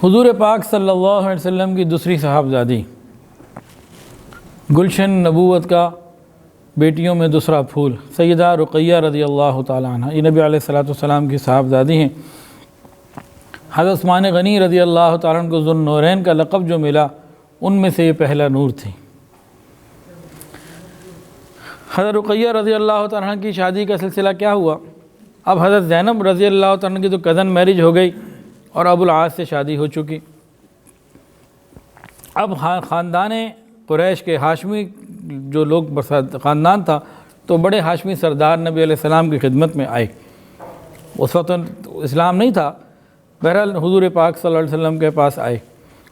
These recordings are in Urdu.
حضور پاک صلی اللہ علیہ وسلم کی دوسری صاحبزادی، گلشن نبوت کا بیٹیوں میں دوسرا پھول، سیدہ رقیہ رضی اللہ تعالیٰ عنہ، یہ نبی علیہ السلام کی صاحبزادی ہیں۔ حضرت عثمان غنی رضی اللہ تعالیٰ عنہ کو ذو النورین کا لقب جو ملا، ان میں سے یہ پہلا نور تھی۔ حضرت رقیہ رضی اللہ تعالیٰ عنہ کی شادی کا سلسلہ کیا ہوا؟ اب حضرت زینب رضی اللہ تعالیٰ عنہ کی تو کزن میرج ہو گئی اور ابو العاص سے شادی ہو چکی۔ اب خاندان قریش کے ہاشمی جو لوگ خاندان تھا، تو بڑے ہاشمی سردار نبی علیہ السلام کی خدمت میں آئے۔ اس وقت اسلام نہیں تھا، بہرحال حضور پاک صلی اللہ علیہ وسلم کے پاس آئے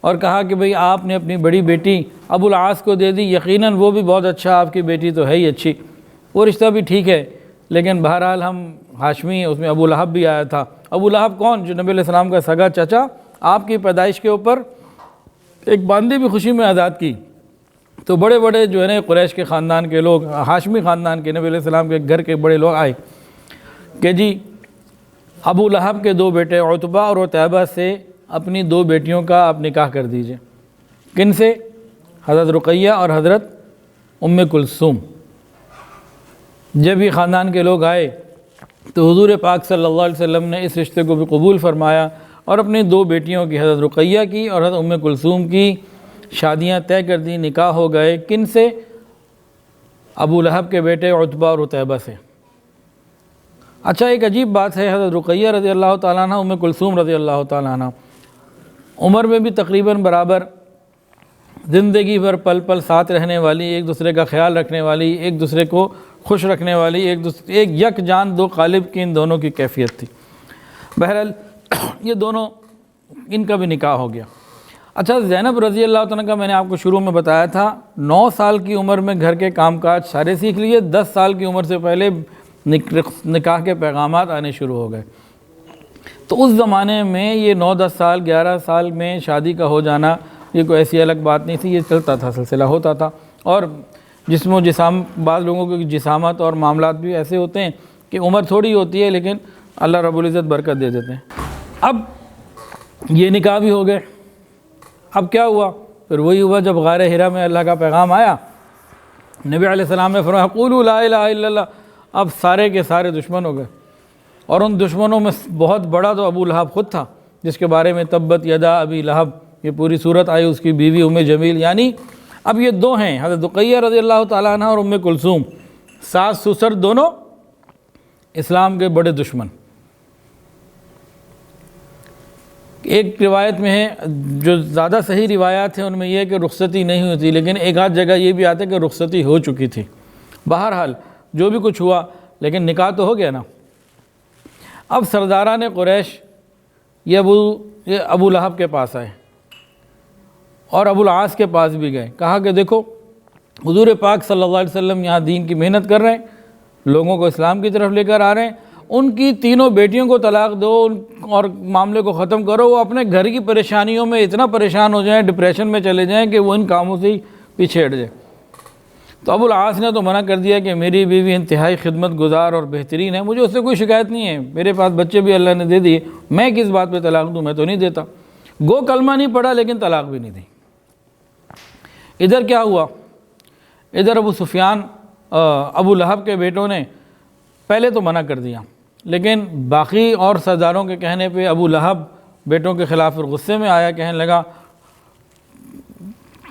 اور کہا کہ بھئی آپ نے اپنی بڑی بیٹی ابو العاص کو دے دی، یقیناً وہ بھی بہت اچھا، آپ کی بیٹی تو ہے ہی اچھی، وہ رشتہ بھی ٹھیک ہے، لیکن بہرحال ہم ہاشمی، اس میں ابو لہب بھی آیا تھا۔ ابو لہب کون؟ جو نبی علیہ السلام کا سگا چچا، آپ کی پیدائش کے اوپر ایک باندی بھی خوشی میں آزاد کی۔ تو بڑے بڑے جو ہے نا قریش کے خاندان کے لوگ، ہاشمی خاندان کے، نبی علیہ السلام کے گھر کے بڑے لوگ آئے کہ جی ابو لہب کے دو بیٹے عتبہ اور عتیبہ سے اپنی دو بیٹیوں کا آپ نکاح کر دیجئے۔ کن سے؟ حضرت رقیہ اور حضرت ام کلثوم۔ جب یہ خاندان کے لوگ آئے تو حضور پاک صلی اللہ علیہ وسلم نے اس رشتے کو بھی قبول فرمایا اور اپنی دو بیٹیوں کی، حضرت رقیہ کی اور حضرت ام کلثوم کی شادیاں طے کر دیں، نکاح ہو گئے۔ کن سے؟ ابو لہب کے بیٹے عتبہ اور عتیبہ سے۔ اچھا، ایک عجیب بات ہے، حضرت رقیہ رضی اللہ تعالیٰ عنہ، ام کلثوم رضی اللہ تعالیٰ عنہ عمر میں بھی تقریباً برابر، زندگی بھر پل پل ساتھ رہنے والی، ایک دوسرے کا خیال رکھنے والی، ایک دوسرے کو خوش رکھنے والی، ایک یک جان دو قالب کی ان دونوں کی کیفیت تھی۔ بہرحال یہ دونوں، ان کا بھی نکاح ہو گیا۔ اچھا، زینب رضی اللہ تعالیٰ کا میں نے آپ کو شروع میں بتایا تھا، 9 سال کی عمر میں گھر کے کام کاج سارے سیکھ لیے، 10 سال کی عمر سے پہلے نکاح کے پیغامات آنے شروع ہو گئے۔ تو اس زمانے میں یہ 9-10 سال 11 سال میں شادی کا ہو جانا یہ کوئی ایسی الگ بات نہیں تھی، یہ چلتا تھا، سلسلہ ہوتا تھا۔ اور جسم و جسام، بعض لوگوں کی جسامت اور معاملات بھی ایسے ہوتے ہیں کہ عمر تھوڑی ہوتی ہے لیکن اللہ رب العزت برکت دے دیتے ہیں۔ اب یہ نکاح بھی ہو گئے۔ اب کیا ہوا؟ پھر وہی ہوا جب غار حرا میں اللہ کا پیغام آیا، نبی علیہ السلام نے فرمایا قولوا لا الہ الا اللہ۔ اب سارے کے سارے دشمن ہو گئے، اور ان دشمنوں میں بہت بڑا تو ابو لہب خود تھا، جس کے بارے میں تبت یدا ابی لہب یہ پوری صورت آئی، اس کی بیوی ام جمیل۔ یعنی اب یہ دو ہیں، حضرت رقیہ رضی اللہ تعالیٰ عنہ اور ام کلثوم، ساس سسر دونوں اسلام کے بڑے دشمن۔ ایک روایت میں ہے، جو زیادہ صحیح روایات ہیں ان میں یہ ہے کہ رخصتی نہیں ہوئی تھی، لیکن ایک آدھ جگہ یہ بھی آتا ہے کہ رخصتی ہو چکی تھی۔ بہرحال جو بھی کچھ ہوا، لیکن نکاح تو ہو گیا نا۔ اب سرداران قریش یہ ابو لہب کے پاس آئے اور ابو العاص کے پاس بھی گئے، کہا کہ دیکھو حضور پاک صلی اللہ علیہ وسلم یہاں دین کی محنت کر رہے ہیں، لوگوں کو اسلام کی طرف لے کر آ رہے ہیں، ان کی تینوں بیٹیوں کو طلاق دو اور معاملے کو ختم کرو، وہ اپنے گھر کی پریشانیوں میں اتنا پریشان ہو جائیں، ڈپریشن میں چلے جائیں کہ وہ ان کاموں سے ہی پیچھے ہٹ جائے۔ تو ابو العاص نے تو منع کر دیا کہ میری بیوی انتہائی خدمت گزار اور بہترین ہے، مجھے اس سے کوئی شکایت نہیں ہے، میرے پاس بچے بھی اللہ نے دے دیے، میں کس بات پہ طلاق دوں، میں تو نہیں دیتا۔ گو کلمہ نہیں پڑھا لیکن طلاق بھی نہیں دی۔ ادھر کیا ہوا؟ ادھر ابو سفیان، ابو لہب کے بیٹوں نے پہلے تو منع کر دیا، لیکن باقی اور سرداروں کے کہنے پہ ابو لہب بیٹوں کے خلاف غصے میں آیا، کہنے لگا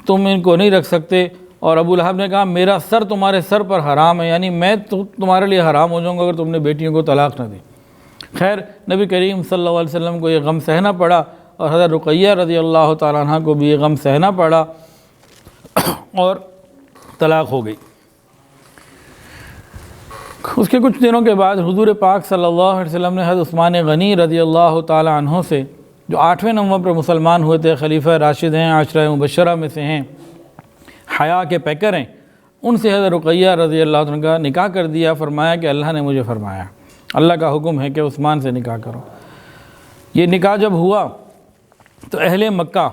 تم ان کو نہیں رکھ سکتے، اور ابو لہب نے کہا میرا سر تمہارے سر پر حرام ہے، یعنی میں تو تمہارے لیے حرام ہو جاؤں گا اگر تم نے بیٹیوں کو طلاق نہ دی۔ خیر نبی کریم صلی اللہ علیہ وسلم کو یہ غم سہنا پڑا، اور حضرت رقیہ رضی اللہ تعالیٰ عنہ کو بھی یہ غم سہنا پڑا اور طلاق ہو گئی۔ اس کے کچھ دنوں کے بعد حضور پاک صلی اللہ علیہ وسلم نے حضرت عثمان غنی رضی اللہ تعالیٰ عنہ سے، جو 8ویں نومبر پر مسلمان ہوئے تھے، خلیفہ راشد ہیں، عشرہ مبشرہ میں سے ہیں، حیا کے پیکر ہیں، ان سے حضرت رقیہ رضی اللہ عنہ کا نکاح کر دیا۔ فرمایا کہ اللہ نے مجھے فرمایا، اللہ کا حکم ہے کہ عثمان سے نکاح کرو۔ یہ نکاح جب ہوا تو اہل مکہ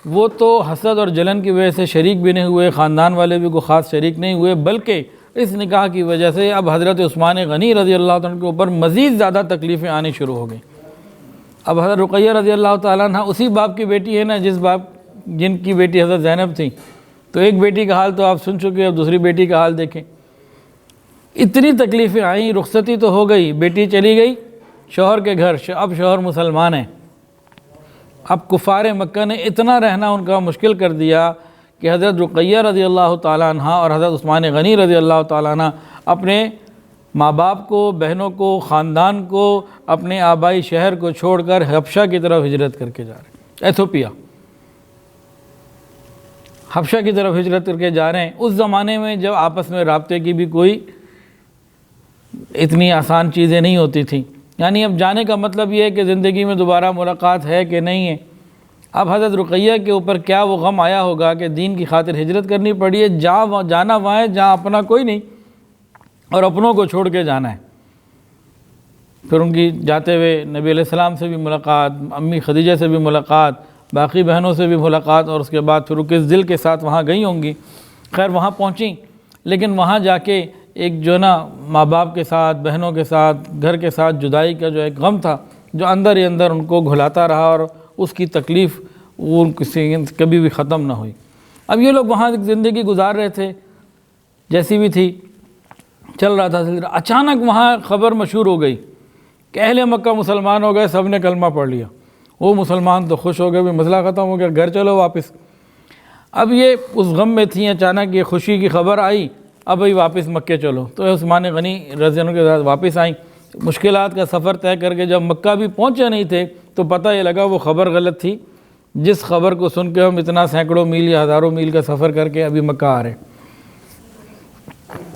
وہ تو حسد اور جلن کی وجہ سے شریک بھی نہیں ہوئے، خاندان والے بھی کوئی خاص شریک نہیں ہوئے، بلکہ اس نکاح کی وجہ سے اب حضرت عثمان غنی رضی اللہ عنہ کے اوپر مزید زیادہ تکلیفیں آنی شروع ہو گئیں۔ اب حضرت رقیہ رضی اللہ تعالیٰ عنہ اسی باپ کی بیٹی ہے نا جن کی بیٹی حضرت زینب تھی، تو ایک بیٹی کا حال تو آپ سن چکے، اب دوسری بیٹی کا حال دیکھیں۔ اتنی تکلیفیں آئیں، رخصتی تو ہو گئی، بیٹی چلی گئی شوہر کے گھر، اب شوہر مسلمان ہیں۔ اب کفار مکہ نے اتنا رہنا ان کا مشکل کر دیا کہ حضرت رقیہ رضی اللہ تعالیٰ عنہ اور حضرت عثمان غنی رضی اللہ تعالیٰ عنہ اپنے ماں باپ کو، بہنوں کو، خاندان کو، اپنے آبائی شہر کو چھوڑ کر حبشہ کی طرف ہجرت کر کے جا رہے ہیں، ایتھوپیا، حبشہ کی طرف ہجرت کر کے جا رہے ہیں۔ اس زمانے میں جب آپس میں رابطے کی بھی کوئی اتنی آسان چیزیں نہیں ہوتی تھیں، یعنی اب جانے کا مطلب یہ ہے کہ زندگی میں دوبارہ ملاقات ہے کہ نہیں ہے۔ اب حضرت رقیہ کے اوپر کیا وہ غم آیا ہوگا کہ دین کی خاطر ہجرت کرنی پڑی ہے، جانا وہاں ہے جہاں اپنا کوئی نہیں اور اپنوں کو چھوڑ کے جانا ہے۔ پھر ان کی جاتے ہوئے نبی علیہ السلام سے بھی ملاقات، امی خدیجہ سے بھی ملاقات، باقی بہنوں سے بھی ملاقات، اور اس کے بعد پھر وہ کس دل کے ساتھ وہاں گئی ہوں گی۔ خیر وہاں پہنچیں، لیکن وہاں جا کے ایک جو نا ماں باپ کے ساتھ، بہنوں کے ساتھ، گھر کے ساتھ جدائی کا جو ایک غم تھا، جو اندر ہی اندر ان کو گھلاتا رہا، اور اس کی تکلیف وہ کبھی بھی ختم نہ ہوئی۔ اب یہ لوگ وہاں زندگی گزار رہے تھے، جیسی بھی تھی چل رہا تھا سلسلہ۔ اچانک وہاں خبر مشہور ہو گئی کہ اہل مکہ مسلمان ہو گئے، سب نے کلمہ پڑھ لیا۔ وہ مسلمان تو خوش ہو گئے، بھی مسئلہ ختم ہو گیا، گھر چلو واپس۔ اب یہ اس غم میں تھیں، اچانک یہ خوشی کی خبر آئی، اب بھائی واپس مکے چلو، تو عثمان غنی رضی اللہ عنہ کے ساتھ واپس آئیں۔ مشکلات کا سفر طے کر کے جب مکہ بھی پہنچے نہیں تھے تو پتہ یہ لگا وہ خبر غلط تھی، جس خبر کو سن کے ہم اتنا سینکڑوں میل یا ہزاروں میل کا سفر کر کے ابھی مکہ آ رہے۔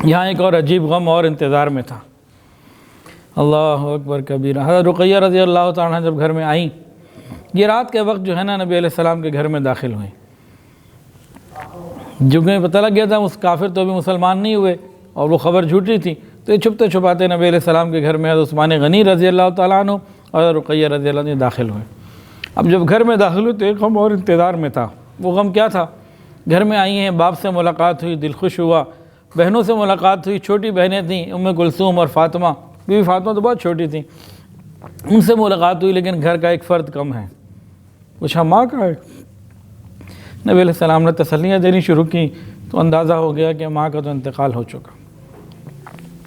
یہاں ایک اور عجیب غم اور انتظار میں تھا۔ اللہ اکبر کبیرہ۔ حضرت رقیہ رضی اللہ تعالیٰ عنہ جب گھر میں آئیں، یہ رات کے وقت جو ہے نا نبی علیہ السلام کے گھر میں داخل ہوئیں۔ جو کہ پتہ لگ گیا تھا اس کافر تو ابھی مسلمان نہیں ہوئے اور وہ خبر جھوٹی تھی، تو یہ چھپتے چھپاتے نبی علیہ السلام کے گھر میں حضرت عثمان غنی رضی اللہ تعالیٰ عنہ اور حضرت رقیہ رضی اللہ عنہ داخل ہوئے۔ اب جب گھر میں داخل ہوئے تو ایک غم اور انتظار میں تھا۔ وہ غم کیا تھا؟ گھر میں آئی ہیں، باپ سے ملاقات ہوئی، دل خوش ہوا، بہنوں سے ملاقات ہوئی، چھوٹی بہنیں تھیں ام کلثوم اور فاطمہ، بی بی فاطمہ تو بہت چھوٹی تھیں، ان سے ملاقات ہوئی، لیکن گھر کا ایک فرد کم ہے۔ پوچھا ماں کا ہے؟ نبی علیہ السلام نے تسلیاں دینی شروع کی تو اندازہ ہو گیا کہ ماں کا تو انتقال ہو چکا۔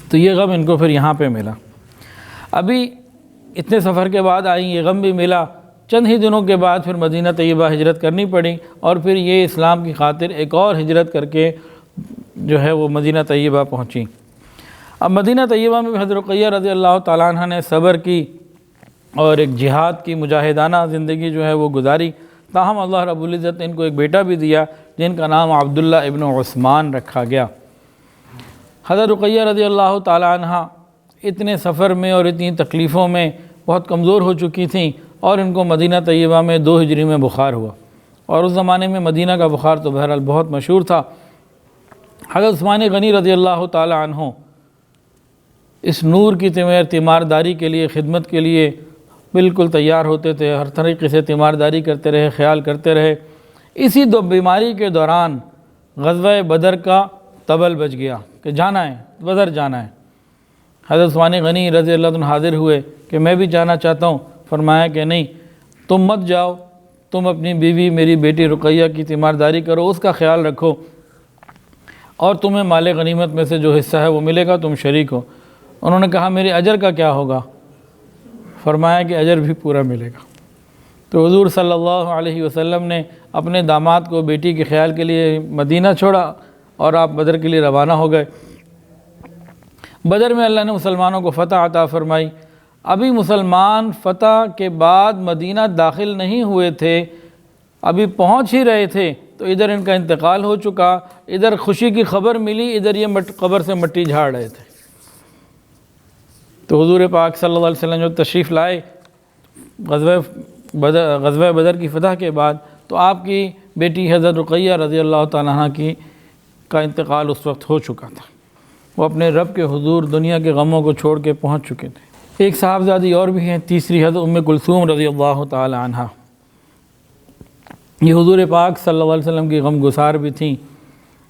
تو یہ غم ان کو پھر یہاں پہ ملا۔ ابھی اتنے سفر کے بعد آئیں، یہ غم بھی ملا۔ چند ہی دنوں کے بعد پھر مدینہ طیبہ ہجرت کرنی پڑی، اور پھر یہ اسلام کی خاطر ایک اور ہجرت کر کے جو ہے وہ مدینہ طیبہ پہنچی۔ اب مدینہ طیبہ میں بھی حضرت رقیہ رضی اللہ تعالیٰ عنہ نے صبر کی اور ایک جہاد کی مجاہدانہ زندگی جو ہے وہ گزاری۔ تاہم اللہ رب العزت نے ان کو ایک بیٹا بھی دیا جن کا نام عبداللہ ابن عثمان رکھا گیا۔ حضرت رقیہ رضی اللہ تعالیٰ عنہ اتنے سفر میں اور اتنی تکلیفوں میں بہت کمزور ہو چکی تھیں، اور ان کو مدینہ طیبہ میں 2 ہجری میں بخار ہوا، اور اس زمانے میں مدینہ کا بخار تو بہرحال بہت مشہور تھا۔ حضرت عثمان غنی رضی اللہ تعالیٰ عنہ اس نور کی تیمارداری کے لیے، خدمت کے لیے بالکل تیار ہوتے تھے، ہر طریقے سے تیمارداری کرتے رہے، خیال کرتے رہے۔ اسی بیماری کے دوران غزوہ بدر کا طبل بج گیا کہ جانا ہے، بدر جانا ہے۔ حضرت عثمان غنی رضی اللہ عنہ حاضر ہوئے کہ میں بھی جانا چاہتا ہوں۔ فرمایا کہ نہیں، تم مت جاؤ، تم اپنی بیوی میری بیٹی رقیہ کی تیمارداری کرو، اس کا خیال رکھو، اور تمہیں مال غنیمت میں سے جو حصہ ہے وہ ملے گا، تم شریک ہو۔ انہوں نے کہا میرے اجر کا کیا ہوگا؟ فرمایا کہ اجر بھی پورا ملے گا۔ تو حضور صلی اللہ علیہ وسلم نے اپنے داماد کو بیٹی کے خیال کے لیے مدینہ چھوڑا، اور آپ بدر کے لیے روانہ ہو گئے۔ بدر میں اللہ نے مسلمانوں کو فتح عطا فرمائی۔ ابھی مسلمان فتح کے بعد مدینہ داخل نہیں ہوئے تھے، ابھی پہنچ ہی رہے تھے، تو ادھر ان کا انتقال ہو چکا، ادھر خوشی کی خبر ملی، ادھر یہ قبر سے مٹی جھاڑ رہے تھے۔ تو حضور پاک صلی اللہ علیہ وسلم جو تشریف لائے غزوہ بدر کی فتح کے بعد، تو آپ کی بیٹی حضرت رقیہ رضی اللہ تعالیٰ عنہ کا انتقال اس وقت ہو چکا تھا۔ وہ اپنے رب کے حضور دنیا کے غموں کو چھوڑ کے پہنچ چکے تھے۔ ایک صاحبزادی اور بھی ہیں، تیسری حضرت ام کلثوم رضی اللہ تعالی عنہ۔ یہ حضور پاک صلی اللہ علیہ وسلم کی غم گسار بھی تھیں،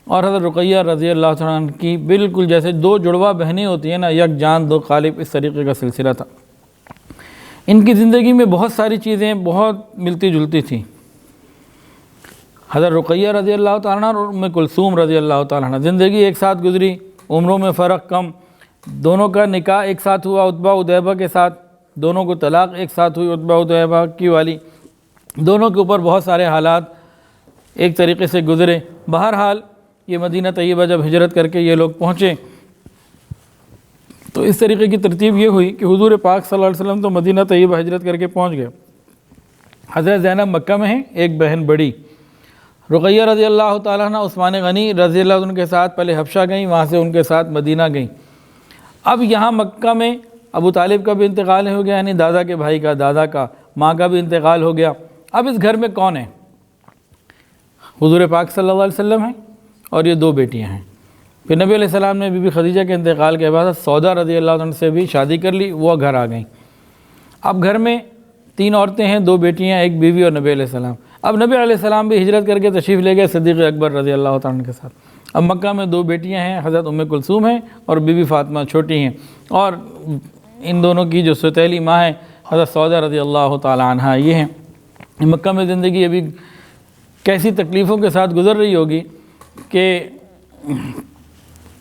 اور حضرت رقیہ رضی اللہ تعالیٰ عنہ کی بالکل جیسے 2 جڑواں بہنیں ہوتی ہیں نا، یک جان دو قالب، اس طریقے کا سلسلہ تھا۔ ان کی زندگی میں بہت ساری چیزیں بہت ملتی جلتی تھیں۔ حضرت رقیہ رضی اللہ تعالیٰ عنہ اور ام کلثوم رضی اللہ تعالیٰ عنہ زندگی ایک ساتھ گزری، عمروں میں فرق کم، دونوں کا نکاح ایک ساتھ ہوا عتبہ ادیبہ کے ساتھ، دونوں کو طلاق ایک ساتھ ہوئی عتبہ ادیبہ کی والی، دونوں کے اوپر بہت سارے حالات ایک طریقے سے گزرے۔ بہرحال یہ مدینہ طیبہ جب ہجرت کر کے یہ لوگ پہنچے تو اس طریقے کی ترتیب یہ ہوئی کہ حضور پاک صلی اللہ علیہ وسلم تو مدینہ طیبہ ہجرت کر کے پہنچ گئے، حضرت زینب مکہ میں ہیں، ایک بہن بڑی رقیہ رضی اللہ تعالیٰ عنہ عثمان غنی رضی اللہ عنہ کے ساتھ پہلے حبشہ گئیں، وہاں سے ان کے ساتھ مدینہ گئیں۔ اب یہاں مکہ میں ابو طالب کا بھی انتقال ہو گیا، یعنی دادا کے بھائی کا، دادا کا، ماں کا بھی انتقال ہو گیا۔ اب اس گھر میں کون ہے؟ حضور پاک صلی اللہ علیہ وسلم ہیں اور یہ دو بیٹیاں ہیں۔ پھر نبی علیہ السلام نے بی بی خدیجہ کے انتقال کے بعد سودا رضی اللہ عنہ سے بھی شادی کر لی، وہ گھر آ گئیں۔ اب گھر میں 3 عورتیں ہیں، 2 بیٹیاں، 1 بیوی اور نبی علیہ السلام۔ اب نبی علیہ السلام بھی ہجرت کر کے تشریف لے گئے صدیق اکبر رضی اللہ تعالیٰ عنہ کے ساتھ۔ اب مکہ میں 2 بیٹیاں ہیں، حضرت ام کلثوم ہیں اور بی بی فاطمہ چھوٹی ہیں، اور ان دونوں کی جو ستیلی ماں ہے حضرت سودا رضی اللہ تعالیٰ عنہ یہ ہیں۔ مکہ میں زندگی ابھی کیسی تکلیفوں کے ساتھ گزر رہی ہوگی کہ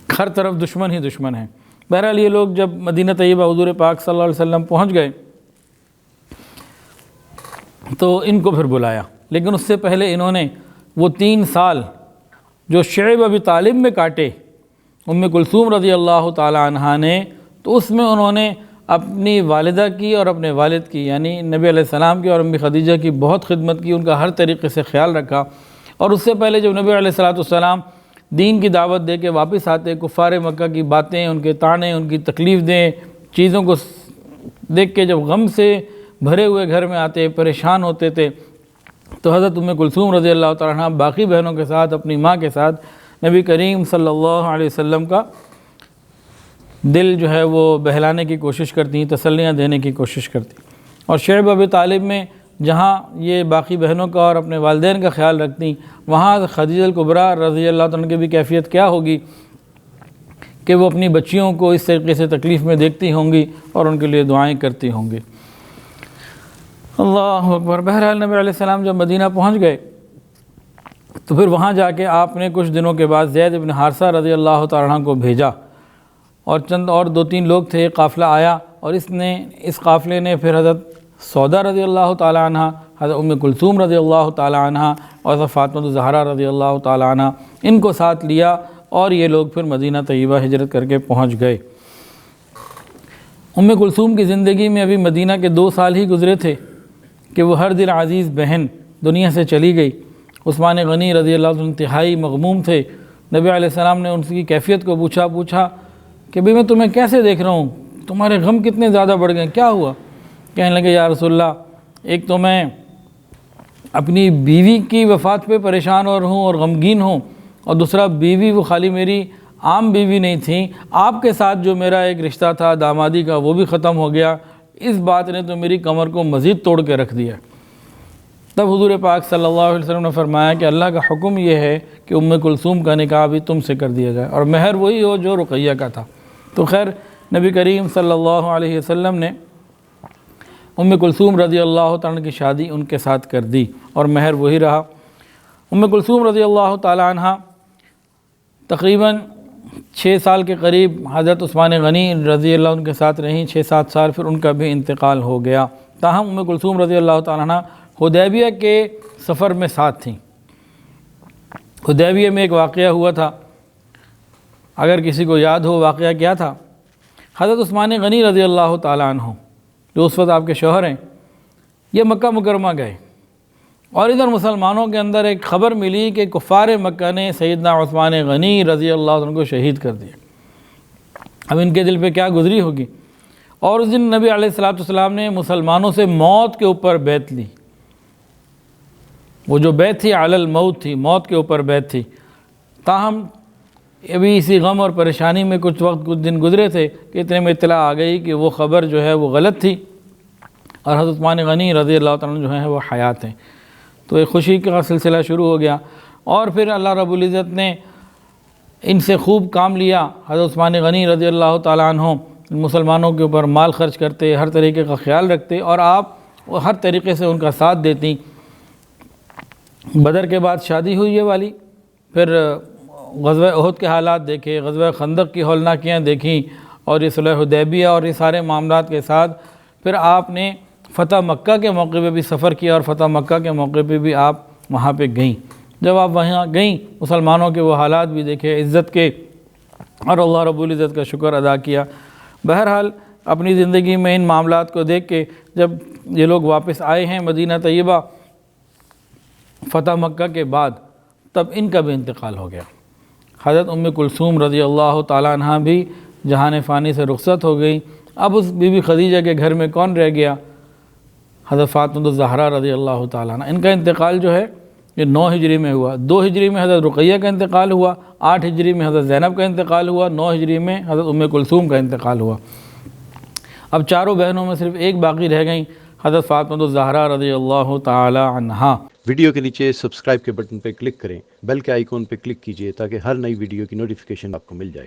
ہر طرف دشمن ہی دشمن ہیں۔ بہرحال یہ لوگ جب مدینہ طیبہ حضور پاک صلی اللہ علیہ وسلم پہنچ گئے تو ان کو پھر بلایا، لیکن اس سے پہلے انہوں نے وہ 3 سال جو شعیب ابی طالب میں کاٹے ام کلثوم رضی اللہ تعالی عنہا نے، تو اس میں انہوں نے اپنی والدہ کی اور اپنے والد کی یعنی نبی علیہ السلام کی اور ام خدیجہ کی بہت خدمت کی، ان کا ہر طریقے سے خیال رکھا۔ اور اس سے پہلے جب نبی علیہ السلام دین کی دعوت دے کے واپس آتے، کفار مکہ کی باتیں، ان کے طعنے، ان کی تکلیف دیں چیزوں کو دیکھ کے جب غم سے بھرے ہوئے گھر میں آتے، پریشان ہوتے تھے، تو حضرت ام کلثوم رضی اللہ تعالیٰ عنہ باقی بہنوں کے ساتھ، اپنی ماں کے ساتھ نبی کریم صلی اللہ علیہ وسلم کا دل جو ہے وہ بہلانے کی کوشش کرتی، تسلیاں دینے کی کوشش کرتی۔ اور شعیب ابی طالب میں جہاں یہ باقی بہنوں کا اور اپنے والدین کا خیال رکھتی، وہاں خدیجہ الکبریٰ رضی اللہ عنہ کی بھی کیفیت کیا ہوگی کہ وہ اپنی بچیوں کو اس طریقے سے تکلیف میں دیکھتی ہوں گی اور ان کے لیے دعائیں کرتی ہوں گی۔ اللہ اکبر۔ بہرحال نبی علیہ السلام جب مدینہ پہنچ گئے تو پھر وہاں جا کے آپ نے کچھ دنوں کے بعد زید بن حارثہ رضی اللہ تعالیٰ عنہ کو بھیجا، اور چند اور 2-3 لوگ تھے، قافلہ آیا، اور اس قافلے نے پھر حضرت سودا رضی اللہ تعالیٰ عنہ، حضرت ام کلثوم رضی اللہ تعالیٰ عنہ اور حضرت فاطمہ الزہرا رضی اللہ تعالیٰ عنہ ان کو ساتھ لیا، اور یہ لوگ پھر مدینہ طیبہ ہجرت کر کے پہنچ گئے۔ ام کلثوم کی زندگی میں ابھی مدینہ کے 2 سال ہی گزرے تھے کہ وہ ہر دل عزیز بہن دنیا سے چلی گئی۔ عثمان غنی رضی اللہ عنہ انتہائی مغموم تھے۔ نبی علیہ السلام نے ان کی کیفیت کو پوچھا کہ میں تمہیں کیسے دیکھ رہا ہوں، تمہارے غم کتنے زیادہ بڑھ گئے، کیا ہوا؟ کہنے لگے یا رسول اللہ، ایک تو میں اپنی بیوی کی وفات پہ پریشان اور غمگین ہوں، اور دوسرا بیوی وہ خالی میری عام بیوی نہیں تھی، آپ کے ساتھ جو میرا ایک رشتہ تھا دامادی کا وہ بھی ختم ہو گیا، اس بات نے تو میری کمر کو مزید توڑ کے رکھ دیا۔ تب حضور پاک صلی اللہ علیہ وسلم نے فرمایا کہ اللہ کا حکم یہ ہے کہ ام کلثوم کا نکاح بھی تم سے کر دیا جائے، اور مہر وہی ہو جو رقیہ کا تھا۔ تو خیر نبی کریم صلی اللہ علیہ وسلم نے ام کلثوم رضی اللہ تعالیٰ کی شادی ان کے ساتھ کر دی، اور مہر وہی رہا۔ ام کلثوم رضی اللہ تعالیٰ عنہ تقریباً 6 سال کے قریب حضرت عثمان غنی رضی اللہ عنہ کے ساتھ رہیں، 6-7 سال، پھر ان کا بھی انتقال ہو گیا۔ تاہم ام کلثوم رضی اللہ تعالیٰ عنہ حدیبیہ کے سفر میں ساتھ تھیں۔ حدیبیہ میں ایک واقعہ ہوا تھا، اگر کسی کو یاد ہو واقعہ کیا تھا۔ حضرت عثمان غنی رضی اللہ تعالیٰ عنہ جو اس وقت آپ کے شوہر ہیں، یہ مکہ مکرمہ گئے، اور ادھر مسلمانوں کے اندر ایک خبر ملی کہ کفار مکہ نے سیدنا عثمان غنی رضی اللہ عنہ کو شہید کر دیا۔ اب ان کے دل پہ کیا گزری ہوگی؟ اور اس دن نبی علیہ السلام نے مسلمانوں سے موت کے اوپر بیعت لی۔ وہ جو بیعت تھی علی الموت تھی، موت کے اوپر بیعت تھی۔ تاہم ابھی اسی غم اور پریشانی میں کچھ دن گزرے تھے کہ اتنے میں اطلاع آ گئی کہ وہ خبر جو ہے وہ غلط تھی، اور حضرت عثمان غنی رضی اللہ تعالیٰ جو ہیں وہ حیات ہیں۔ تو ایک خوشی کا سلسلہ شروع ہو گیا، اور پھر اللہ رب العزت نے ان سے خوب کام لیا۔ حضرت عثمان غنی رضی اللہ تعالیٰ عنہ مسلمانوں کے اوپر مال خرچ کرتے، ہر طریقے کا خیال رکھتے، اور آپ ہر طریقے سے ان کا ساتھ دیتی۔ بدر کے بعد شادی ہوئی یہ والی، پھر غزوہ احد کے حالات دیکھے، غزوہ خندق کی ہولناکیاں دیکھیں، اور یہ صلح حدیبیہ اور یہ سارے معاملات کے ساتھ پھر آپ نے فتح مکہ کے موقع پہ بھی سفر کیا، اور فتح مکہ کے موقع پہ بھی آپ وہاں پہ گئیں۔ جب آپ وہاں گئیں مسلمانوں کے وہ حالات بھی دیکھے عزت کے، اور اللہ رب العزت کا شکر ادا کیا۔ بہرحال اپنی زندگی میں ان معاملات کو دیکھ کے جب یہ لوگ واپس آئے ہیں مدینہ طیبہ فتح مکہ کے بعد، تب ان کا بھی انتقال ہو گیا۔ حضرت ام کلثوم رضی اللہ تعالیٰ عنہ بھی جہان فانی سے رخصت ہو گئی۔ اب اس بی بی خدیجہ کے گھر میں کون رہ گیا؟ حضرت فاطمہ الزہرا رضی اللہ تعالیٰ عنہ۔ ان کا انتقال جو ہے یہ 9 ہجری میں ہوا، 2 ہجری میں حضرت رقیہ کا انتقال ہوا، 8 ہجری میں حضرت زینب کا انتقال ہوا، 9 ہجری میں حضرت ام کلثوم کا انتقال ہوا۔ اب چاروں بہنوں میں صرف ایک باقی رہ گئیں، حضرت فاطمہ الزہرا رضی اللہ تعالی عنہا۔ ویڈیو کے نیچے سبسکرائب کے بٹن پہ کلک کریں، بیل کے آئیکن پہ کلک کیجئے تاکہ ہر نئی ویڈیو کی نوٹیفیکیشن آپ کو مل جائے۔